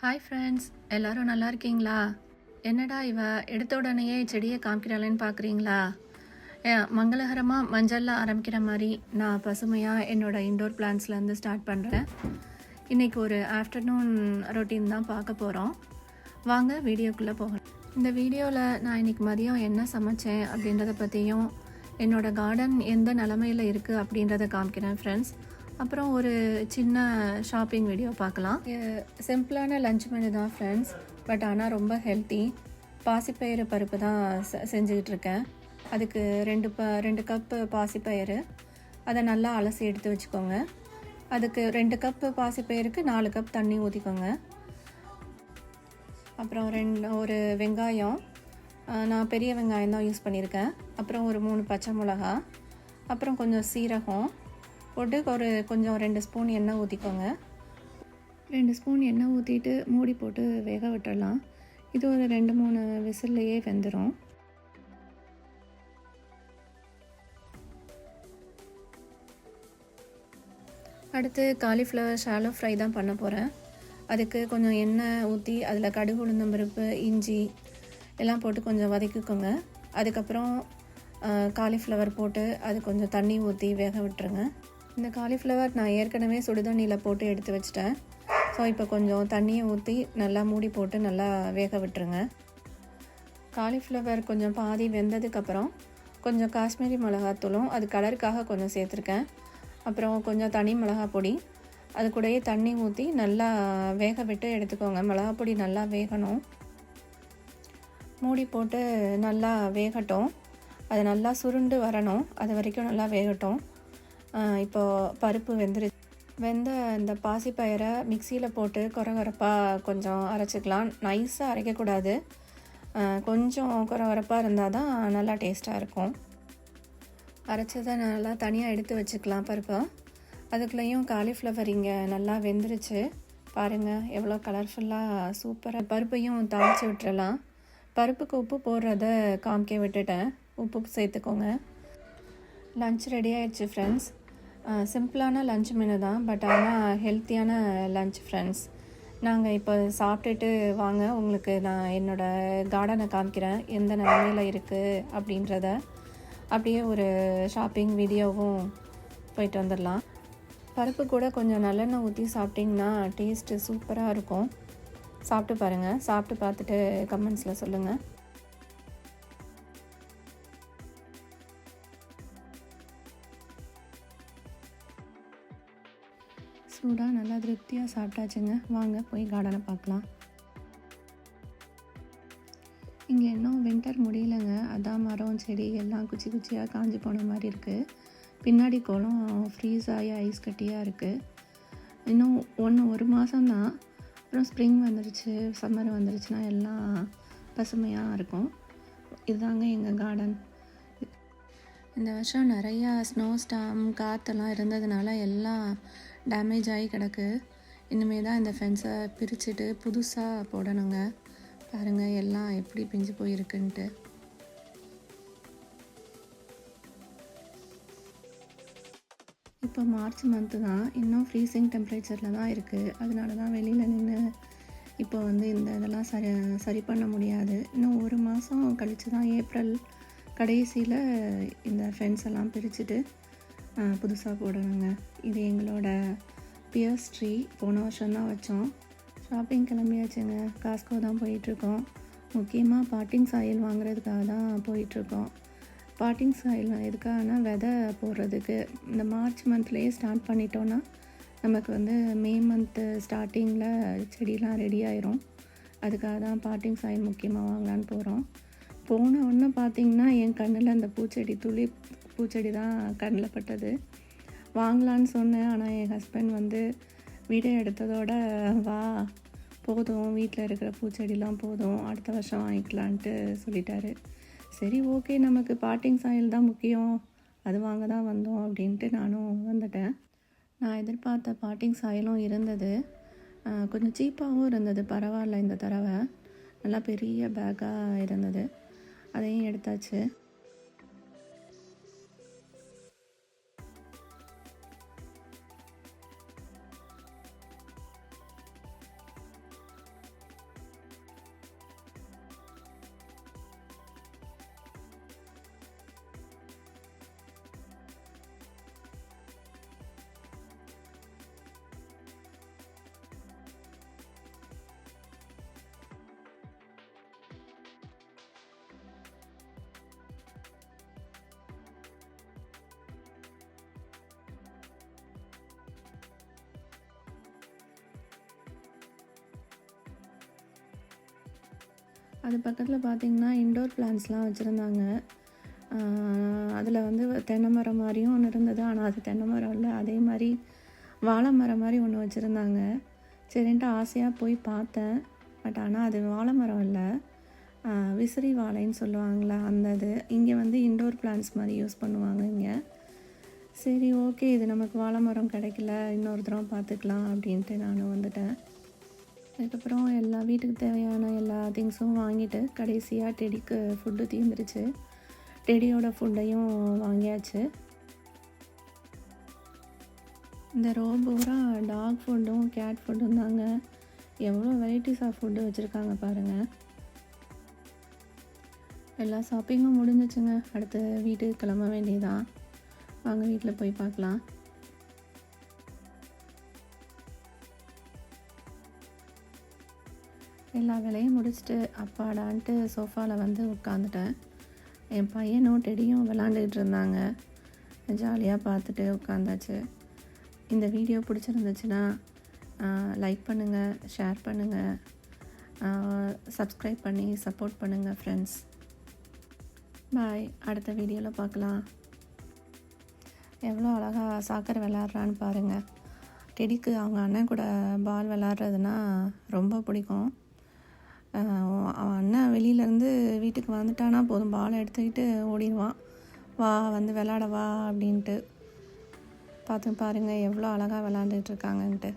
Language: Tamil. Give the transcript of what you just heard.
ஹாய் ஃப்ரெண்ட்ஸ், எல்லோரும் நல்லா இருக்கீங்களா? என்னடா இவ எடுத்த உடனேயே செடியை காமிக்கிறாளேன்னு பார்க்குறீங்களா? மங்களகரமாக மஞ்சளில் ஆரம்பிக்கிற மாதிரி நான் பசுமையாக என்னோடய இன்டோர் பிளான்ஸ்லேருந்து ஸ்டார்ட் பண்ணுறேன். இன்றைக்கி ஒரு ஆஃப்டர்நூன் ரொட்டீன் தான் பார்க்க போகிறோம். வாங்க வீடியோக்குள்ளே போகலாம். இந்த வீடியோவில் நான் இன்றைக்கி மதியம் என்ன சமைச்சேன் அப்படின்றத பற்றியும் என்னோடய கார்டன் எந்த நிலமையில் இருக்குது அப்படின்றத காமிக்கிறேன் ஃப்ரெண்ட்ஸ். அப்புறம் ஒரு சின்ன ஷாப்பிங் வீடியோ பார்க்கலாம். சிம்பிளான லஞ்ச் மெனு தான் ஃப்ரெண்ட்ஸ், பட் ஆனால் ரொம்ப ஹெல்த்தி. பாசிப்பயிறு பருப்பு தான் செஞ்சுக்கிட்டு இருக்கேன். அதுக்கு ரெண்டு கப்பு பாசிப்பயிறு, அதை நல்லா அலசி எடுத்து வச்சுக்கோங்க. அதுக்கு 2 கப்பு பாசிப்பயிருக்கு 4 கப் தண்ணி ஊற்றிக்கோங்க. அப்புறம் ஒரு வெங்காயம், நான் பெரிய வெங்காயம் தான் யூஸ் பண்ணியிருக்கேன். அப்புறம் ஒரு 3 பச்சை மிளகா, அப்புறம் கொஞ்சம் சீரகம் போட்டு கொஞ்சம் 2 ஸ்பூன் எண்ணெய் ஊற்றிக்கோங்க. 2 ஸ்பூன் எண்ணெய் ஊற்றிட்டு மூடி போட்டு வேக விட்டுடலாம். இது ஒரு 2-3 விசில்லையே வெந்துடும். அடுத்து காலிஃப்ளவர் ஷாலோ ஃப்ரை தான் பண்ண போகிறேன். அதுக்கு கொஞ்சம் எண்ணெய் ஊற்றி அதில் கடுகு, உளுந்தம்பருப்பு, இஞ்சி எல்லாம் போட்டு கொஞ்சம் வதக்கிக்கோங்க. அதுக்கப்புறம் காலிஃப்ளவர் போட்டு அது கொஞ்சம் தண்ணி ஊற்றி வேக விட்டுருங்க. இந்த காலிஃப்ளவர் நான் ஏற்கனவே சுடுதண்ணியில் போட்டு எடுத்து வச்சிட்டேன். ஸோ இப்போ கொஞ்சம் தண்ணியை ஊற்றி நல்லா மூடி போட்டு நல்லா வேக விட்டுருங்க. காலிஃப்ளவர் கொஞ்சம் பாதி வெந்ததுக்கப்புறம் கொஞ்சம் காஷ்மீரி மிளகாத்தூளும் அது கலருக்காக கொஞ்சம் சேர்த்துருக்கேன். அப்புறம் கொஞ்சம் தனி மிளகா பொடி, அது கூடயே தண்ணி ஊற்றி நல்லா வேக விட்டு எடுத்துக்கோங்க. மிளகாப்பொடி நல்லா வேகணும். மூடி போட்டு நல்லா வேகட்டும். அது நல்லா சுருண்டு வரணும், அது வரைக்கும் நல்லா வேகட்டும். இப்போது பருப்பு வெந்த இந்த பாசிப்பயிரை மிக்சியில் போட்டு கொரகொரப்பாக கொஞ்சம் அரைச்சிக்கலாம். நைஸாக அரைக்கக்கூடாது, கொஞ்சம் கொரகொரப்பாக இருந்தால் தான் நல்லா டேஸ்ட்டாக இருக்கும். அரைச்சதை நல்லா தனியாக எடுத்து வச்சுக்கலாம் பருப்பை. அதுக்குள்ளேயும் காலிஃப்ளவர் இங்கே நல்லா வெந்துருச்சு பாருங்கள், எவ்வளோ கலர்ஃபுல்லாக சூப்பராக. பருப்பையும் தாளித்து விட்டுறலாம். பருப்புக்கு உப்பு போடுறத காமிக்க விட்டுட்டேன், உப்பு சேர்த்துக்கோங்க. லன்ச் ரெடி ஆகிடுச்சு ஃப்ரெண்ட்ஸ். சிம்பிளான லன்ச் மெனு தான், பட் ஆனால் ஹெல்த்தியான லன்ச் ஃப்ரெண்ட்ஸ். நாங்கள் இப்போ சாப்பிட்டுட்டு வாங்க உங்களுக்கு நான் என்னோடய கார்டனை காமிக்கிறேன், எந்த நிலைமையில் இருக்குது அப்படின்றத. அப்படியே ஒரு ஷாப்பிங் வீடியோவும் போயிட்டு வந்துடலாம். பருப்பு கூட கொஞ்சம் நல்லெண்ணெய் ஊற்றி சாப்பிட்டிங்கன்னா டேஸ்ட்டு சூப்பராக இருக்கும். சாப்பிட்டு பாருங்கள். சாப்பிட்டு பார்த்துட்டு கமெண்ட்ஸில் சொல்லுங்கள். சூடாக நல்லா திருப்தியாக சாப்பிட்டாச்சுங்க. வாங்க போய் கார்டனை பார்க்கலாம். இங்கே இன்னும் வின்டர் முடியலைங்க, அதான் மரம் செடி எல்லாம் குச்சி குச்சியாக காஞ்சி போன மாதிரி இருக்குது. பின்னாடி குளம் ஃப்ரீஸ் ஆகி ஐஸ் கட்டியாக இருக்குது. இன்னும் ஒரு மாதம்தான், அப்புறம் ஸ்ப்ரிங் வந்துருச்சு, சம்மர் வந்துருச்சுன்னா எல்லாம் பசுமையாக இருக்கும். இதுதாங்க எங்கள் கார்டன். இந்த வருஷம் நிறையா ஸ்னோ ஸ்டாம் காற்றெல்லாம் இருந்ததுனால எல்லாம் டேமேஜ் ஆகி கிடக்கு. இனிமே தான் இந்த ஃபென்ஸை பிரிச்சுட்டு புதுசாக போடணுங்க. பாருங்கள் எல்லாம் எப்படி பிஞ்சு போயிருக்குன்ட்டு. இப்போ மார்ச் மந்த்து தான், இன்னும் ஃப்ரீசிங் டெம்பரேச்சரில் தான் இருக்குது. அதனால தான் வெளியில் நின்று இப்போ இந்த இதெல்லாம் சரி பண்ண முடியாது. இன்னும் ஒரு மாதம் கழித்து தான், ஏப்ரல் கடைசியில் இந்த ஃபென்ஸ் எல்லாம் பிரிச்சுட்டு புதுசாக போடணுங்க. இது எங்களோட பியர்ஸ் ட்ரீ. போன வருஷம்தான் வச்சோம். ஷாப்பிங் கிளம்பியாச்சுங்க. காஸ்கோ தான் போயிட்டுருக்கோம். முக்கியமாக பாட்டிங் சாயில் வாங்குறதுக்காக தான் போயிட்டுருக்கோம். பாட்டிங் சாயில் எதுக்காகனா விதை போடுறதுக்கு. இந்த மார்ச் மந்த்லேயே ஸ்டார்ட் பண்ணிட்டோன்னா நமக்கு மே மந்த்து ஸ்டார்டிங்கில் செடியெலாம் ரெடி ஆயிரும். அதுக்காக தான் பாட்டிங் சாயில் முக்கியமாக வாங்கலான்னு போகிறோம். போன ஒன்று பார்த்திங்கன்னா என் கண்ணில் அந்த பூச்செடி தான் கண்ணில் பட்டது. வாங்கலான்னு சொன்னேன், ஆனால் என் ஹஸ்பண்ட் வீடியோ எடுத்ததோட வா போதும், வீட்டில் இருக்கிற பூச்செடிலாம் போதும், அடுத்த வருஷம் வாங்கிக்கலான்ட்டு சொல்லிட்டாரு. சரி ஓகே, நமக்கு பாட்டிங் சாயில் தான் முக்கியம், அது வாங்க தான் வந்தோம் அப்படின்ட்டு நானும் வந்துட்டேன். நான் எதிர்பார்த்த பாட்டிங் சாயிலும் இருந்தது, கொஞ்சம் சீப்பாகவும் இருந்தது. பரவாயில்ல, இந்த தடவை நல்லா பெரிய பேக்காக இருந்தது. அதையும் எடுத்தாச்சு. அது பக்கத்தில் பார்த்திங்கன்னா இன்டோர் பிளான்ட்ஸ்லாம் வச்சுருந்தாங்க. அதில் வந்து தென்னை மரம் மாதிரியும் ஒன்று இருந்தது. ஆனால் அது தென்னை மரம் இல்லை, அதே மாதிரி வாழை மரம் மாதிரி ஒன்று வச்சுருந்தாங்க. சரின்ட்டு ஆசையாக போய் பார்த்தேன். பட் ஆனால் அது வாழை மரம் இல்லை, விசிறி வாழைன்னு சொல்லுவாங்களா அந்த இது. இங்கே வந்து இன்டோர் பிளான்ட்ஸ் மாதிரி யூஸ் பண்ணுவாங்க இங்கே. சரி ஓகே, இது நமக்கு வாழை மரம் கிடைக்கல, இன்னொரு தடவை பார்த்துக்கலாம் அப்படின்ட்டு நான் வந்துட்டேன். அதுக்கப்புறம் எல்லா வீட்டுக்கு தேவையான எல்லா திங்ஸும் வாங்கிட்டு கடைசியாக டெடிக்கு ஃபுட்டு தீர்ந்துருச்சு. டெடியோட ஃபுட்டையும் வாங்கியாச்சு. இந்த ரோ பூரா டாக் ஃபுட்டும் கேட் ஃபுட்டும் தாங்க. எவ்வளோ வெரைட்டிஸ் ஆஃப் ஃபுட்டு வச்சுருக்காங்க பாருங்கள். எல்லா ஷாப்பிங்கும் முடிஞ்சிச்சுங்க. அடுத்து வீட்டுக்கு கிளம்ப வேண்டியதான். வாங்க வீட்டில் போய் பார்க்கலாம். எல்லா வேலையும் முடிச்சுட்டு அப்பாடான்ட்டு சோஃபாவில் வந்து உட்காந்துட்டேன். என் பையனும் டெடியும் விளாண்டுக்கிட்டு இருந்தாங்க. ஜாலியாக பார்த்துட்டு உட்காந்தாச்சு. இந்த வீடியோ பிடிச்சிருந்துச்சுன்னா லைக் பண்ணுங்கள், ஷேர் பண்ணுங்கள், சப்ஸ்கிரைப் பண்ணி சப்போர்ட் பண்ணுங்கள் ஃப்ரெண்ட்ஸ். பாய். அடுத்த வீடியோவில் பார்க்கலாம். எவ்வளோ அழகாக சாக்கர் விளாட்றான்னு பாருங்கள். டெடிக்கு அவங்க அண்ணன் கூட பால் விளாட்றதுனா ரொம்ப பிடிக்கும். அவன் அண்ணன் வெளியிலேருந்து வீட்டுக்கு வந்துட்டானா போதும், பாலை எடுத்துக்கிட்டு ஓடிடுவான். வா வந்து விளாட வா அப்படின்ட்டு. பார்த்து பாருங்கள் எவ்வளோ அழகாக விளாண்டுட்டு இருக்காங்கன்ட்டு.